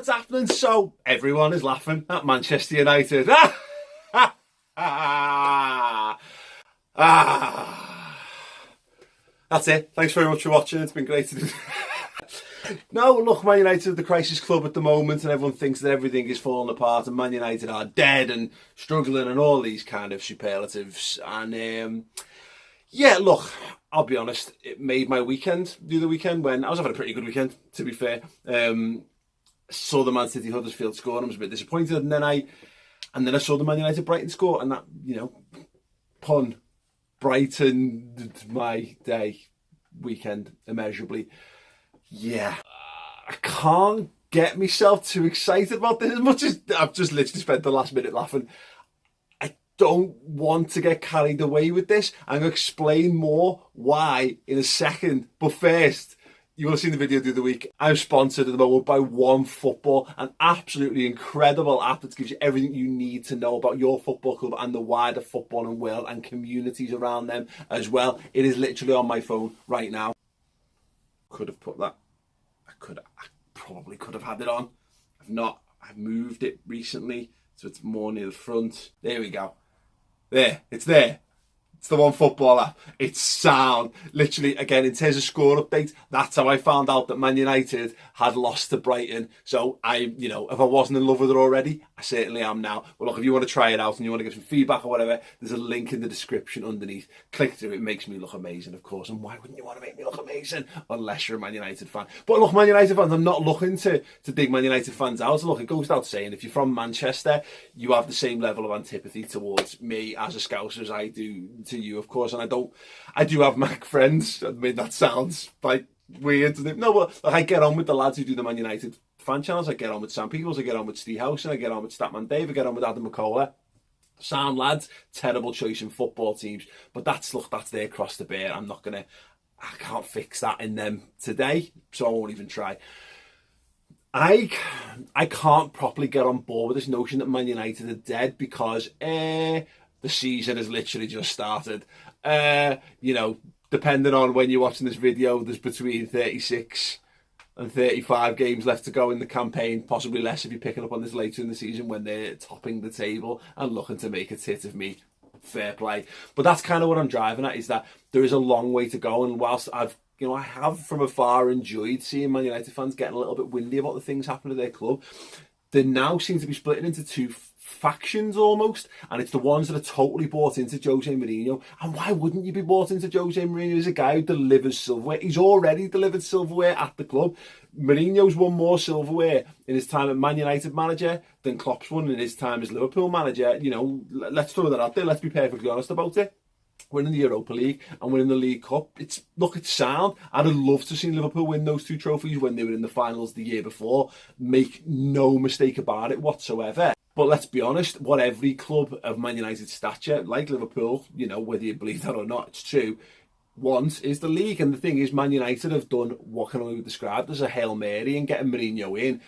what's happening? So everyone is laughing at Manchester United. That's it. Thanks very much for watching. It's been great to do. No, look, Man United are the crisis club at the moment, and everyone thinks that everything is falling apart and Man United are dead and struggling and all these kind of superlatives. And yeah, look, I'll be honest, it made my weekend, the other weekend, when I was having a pretty good weekend, to be fair. Saw the Man City Huddersfield score and I was a bit disappointed, and then I saw the Man United Brighton score, and that, pun, brightened my day, weekend, immeasurably. Yeah, I can't get myself too excited about this, as much as I've just literally spent the last minute laughing. I don't want to get carried away with this. I'm going to explain more why in a second. But first, you will have seen the video the other week. I'm sponsored at the moment by Onefootball, an absolutely incredible app that gives you everything you need to know about your football club and the wider footballing world and communities around them as well. It is literally on my phone right now. Could have put that. I probably could have had it on. I've not. I've moved it recently, so it's more near the front. There we go. There, it's there. It's the Onefootball app. It's sound. Literally, again, in terms of score updates, that's how I found out that Man United had lost to Brighton. So if I wasn't in love with it already, I certainly am now. But look, if you want to try it out and you want to give some feedback or whatever, there's a link in the description underneath. Click through. It makes me look amazing, of course. And why wouldn't you want to make me look amazing? Unless you're a Man United fan. But look, Man United fans, I'm not looking to dig Man United fans out. Look, it goes without saying, if you're from Manchester, you have the same level of antipathy towards me as a Scouser as I do to you, of course. And I do have Mack friends. I mean, that sounds like weird, doesn't it? No, but I get on with the lads who do the Man United fan channels. I get on with Sam Peebles, I get on with Steve Howson, I get on with Statman Dave, I get on with Adam McCullough. Sound lads, terrible choice in football teams, but that's their cross to bear. I can't fix that in them today, so I won't even try. I can't properly get on board with this notion that Man United are dead because the season has literally just started. Depending on when you're watching this video, there's between 36 and 35 games left to go in the campaign, possibly less if you're picking up on this later in the season when they're topping the table and looking to make a tit of me. Fair play. But that's kind of what I'm driving at, is that there is a long way to go, and whilst I have from afar enjoyed seeing Man United fans getting a little bit windy about the things happening to their club, they now seem to be splitting into two factions almost, and it's the ones that are totally bought into Jose Mourinho. And why wouldn't you be bought into Jose Mourinho? He's a guy who delivers silverware. He's already delivered silverware at the club. Mourinho's won more silverware in his time at Man United manager than Klopp's won in his time as Liverpool manager. Let's throw that out there. Let's be perfectly honest about it. Winning the Europa League and winning the League Cup, it's sound. I'd have loved to see Liverpool win those two trophies when they were in the finals the year before. Make no mistake about it whatsoever. But let's be honest, what every club of Man United's stature, like Liverpool, whether you believe that or not, it's true, wants is the league. And the thing is, Man United have done what can only be described as a Hail Mary and getting Mourinho in.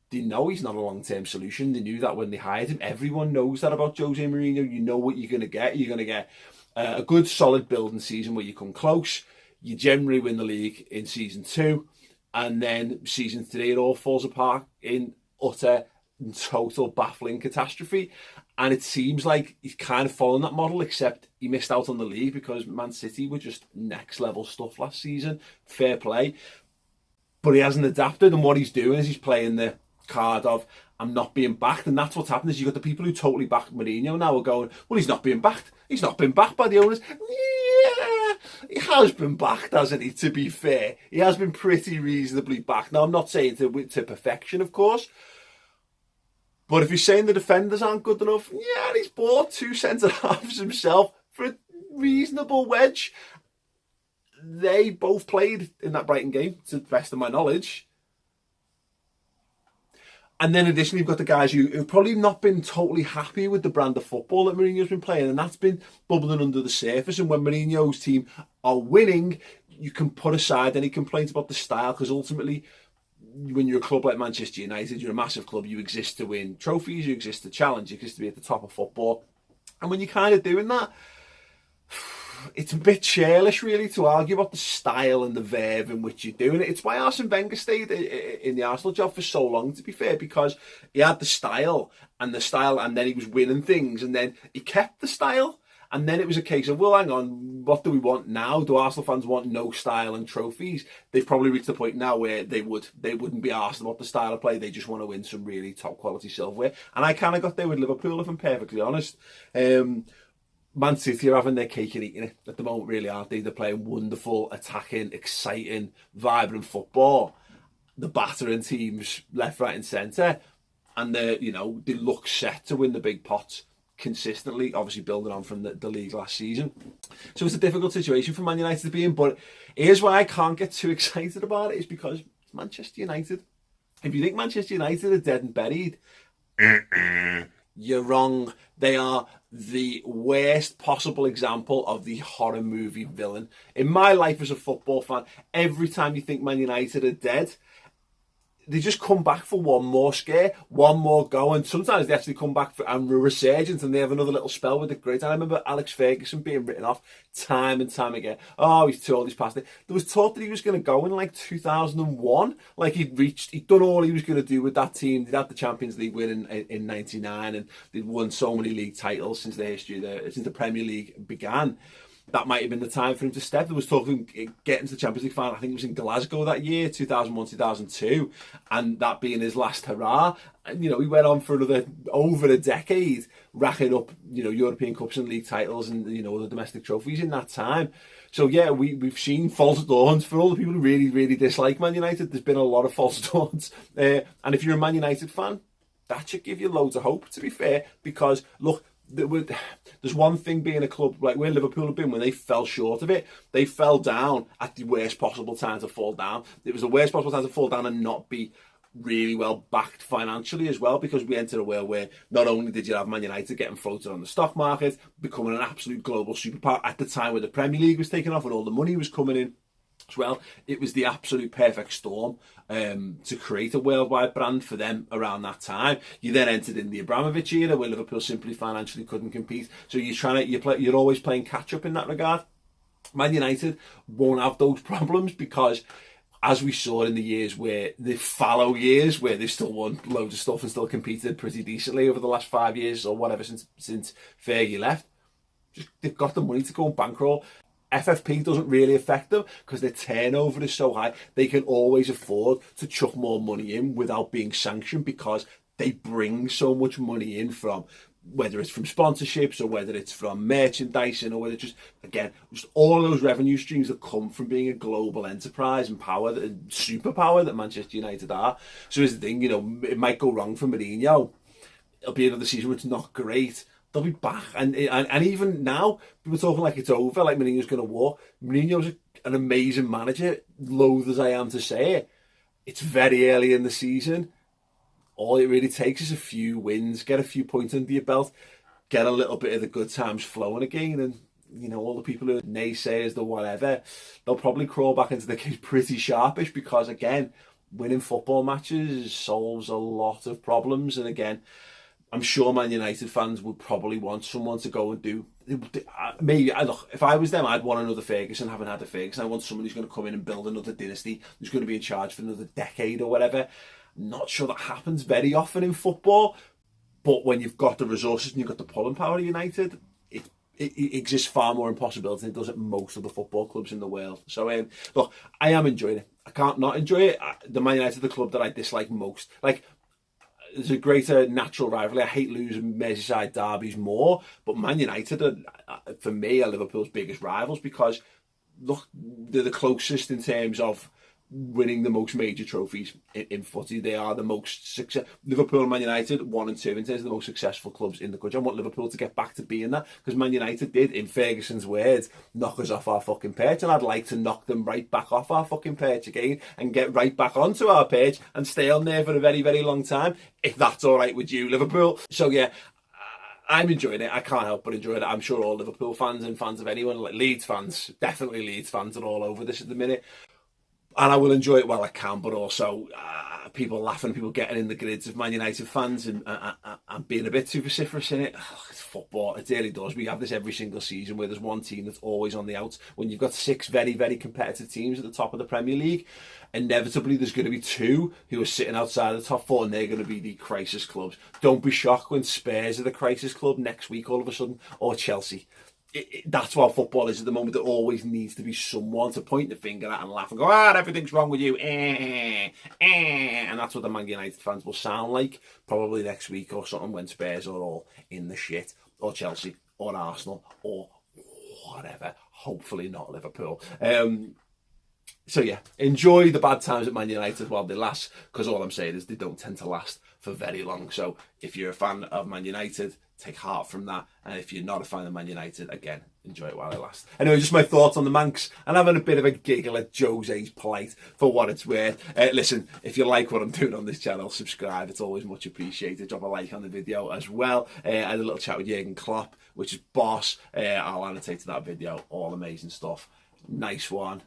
They know he's not a long-term solution. They knew that when they hired him. Everyone knows that about Jose Mourinho. You know what you're going to get. You're going to get a good, solid building season where you come close. You generally win the league in season 2. And then season 3, it all falls apart in utter and total baffling catastrophe. And it seems like he's kind of following that model, except he missed out on the league because Man City were just next level stuff last season. Fair play. But he hasn't adapted, and what he's doing is he's playing the card of, I'm not being backed. And that's what's happened, is you've got the people who totally backed Mourinho now are going, well, he's not being backed. He's not been backed by the owners. Yeah, he has been backed, hasn't he, to be fair. He has been pretty reasonably backed. Now, I'm not saying to perfection, of course. But if you're saying the defenders aren't good enough, yeah, and he's bought 2 centre-halves himself for a reasonable wedge. They both played in that Brighton game, to the best of my knowledge. And then additionally, you've got the guys who've probably not been totally happy with the brand of football that Mourinho's been playing, and that's been bubbling under the surface. And when Mourinho's team are winning, you can put aside any complaints about the style, because ultimately, when you're a club like Manchester United, you're a massive club, you exist to win trophies, you exist to challenge, you exist to be at the top of football. And when you're kind of doing that, it's a bit churlish, really, to argue about the style and the verve in which you're doing it. It's why Arsene Wenger stayed in the Arsenal job for so long, to be fair, because he had the style, and then he was winning things, and then he kept the style. And then it was a case of, well, hang on, what do we want now? Do Arsenal fans want no style and trophies? They've probably reached the point now where they wouldn't be asked about the style of play. They just want to win some really top quality silverware. And I kind of got there with Liverpool, if I'm perfectly honest. Man City are having their cake and eating it at the moment, really, aren't they? They're playing wonderful, attacking, exciting, vibrant football. They're battering teams left, right, and centre, and they look set to win the big pots consistently, obviously building on from the league last season. So it's a difficult situation for Man United to be in, but here's why I can't get too excited about it, is because it's Manchester United. If you think Manchester United are dead and buried, you're wrong. They are the worst possible example of the horror movie villain. In my life as a football fan, every time you think Man United are dead, they just come back for one more scare, one more go, and sometimes they actually come back for a resurgence, and they have another little spell with the great. I remember Alex Ferguson being written off time and time again. Oh, he's too old, he's past it. There was talk that he was going to go in like 2001, like he'd done all he was going to do with that team. They'd had the Champions League win in 99, and they'd won so many league titles since the history there, since the Premier League began. That might have been the time for him to step. There was talk of him getting to the Champions League final. I think it was in Glasgow that year, 2001, 2002, and that being his last hurrah. And, he went on for over a decade, racking up, European Cups and league titles and, the domestic trophies in that time. So, yeah, we've seen false dawns. For all the people who really, really dislike Man United, there's been a lot of false dawns. And if you're a Man United fan, that should give you loads of hope, to be fair, because, look, there's one thing being a club like where Liverpool have been when they fell short of it. They fell down at the worst possible time to fall down. It was the worst possible time to fall down and not be really well backed financially as well, because we entered a world where not only did you have Man United getting floated on the stock market, becoming an absolute global superpower at the time where the Premier League was taking off and all the money was coming in as well. It was the absolute perfect storm to create a worldwide brand for them around that time. You then entered in the Abramovich era where Liverpool simply financially couldn't compete. So you're always playing catch up in that regard. Man United won't have those problems because, as we saw in the fallow years where they've still won loads of stuff and still competed pretty decently over the last 5 years or whatever since Fergie left, they've got the money to go and bankroll. FFP doesn't really affect them because their turnover is so high. They can always afford to chuck more money in without being sanctioned because they bring so much money in from, whether it's from sponsorships or whether it's from merchandising or whether it's just all those revenue streams that come from being a global enterprise and superpower that Manchester United are. So here's the thing, it might go wrong for Mourinho. It'll be another season where it's not great. They'll be back, and even now, people are talking like it's over, like Mourinho's going to walk. Mourinho's an amazing manager, loath as I am to say it. It's very early in the season. All it really takes is a few wins, get a few points under your belt, get a little bit of the good times flowing again, and all the people who are naysayers, the whatever, they'll probably crawl back into the game pretty sharpish because, again, winning football matches solves a lot of problems, and again, I'm sure Man United fans would probably want someone to go and do. Maybe, look, if I was them, I'd want another Ferguson, having had a Ferguson. I want someone who's going to come in and build another dynasty, who's going to be in charge for another decade or whatever. Not sure that happens very often in football, but when you've got the resources and you've got the pulling power of United, it exists far more in possibility than it does at most of the football clubs in the world. So, look, I am enjoying it. I can't not enjoy it. The Man United, the club that I dislike most. Like, there's a greater natural rivalry. I hate losing Merseyside derbies more, but Man United are, for me, are Liverpool's biggest rivals because, look, they're the closest in terms of winning the most major trophies in footy. They are the most successful. Liverpool and Man United, 1 and 2 in terms of the most successful clubs in the country. I want Liverpool to get back to being that because Man United did, in Ferguson's words, knock us off our fucking perch, and I'd like to knock them right back off our fucking perch again and get right back onto our perch and stay on there for a very, very long time, if that's all right with you, Liverpool. So yeah, I'm enjoying it. I can't help but enjoy it. I'm sure all Liverpool fans and fans of anyone, like Leeds fans, definitely Leeds fans, are all over this at the minute. and I will enjoy it while I can, but also people laughing, people getting in the grids of Man United fans and being a bit too vociferous in it. Oh, it's football, it really does. We have this every single season where there's one team that's always on the outs. When you've got 6 very, very competitive teams at the top of the Premier League, inevitably there's going to be 2 who are sitting outside the top 4, and they're going to be the crisis clubs. Don't be shocked when Spurs are the crisis club next week all of a sudden, or Chelsea. That's what football is at the moment. There always needs to be someone to point the finger at and laugh and go, everything's wrong with you. And that's what the Man United fans will sound like probably next week or something when Spurs are all in the shit, or Chelsea, or Arsenal, or whatever. Hopefully not Liverpool. So yeah, enjoy the bad times at Man United while they last, because all I'm saying is they don't tend to last for very long. So if you're a fan of Man United, take heart from that. And if you're not a fan of Man United, again, enjoy it while it lasts. Anyway, just my thoughts on the Manx, and having a bit of a giggle at Jose's plight for what it's worth. Listen, if you like what I'm doing on this channel, subscribe. It's always much appreciated. Drop a like on the video as well. I had a little chat with Jurgen Klopp, which is boss. I'll annotate to that video. All amazing stuff. Nice one.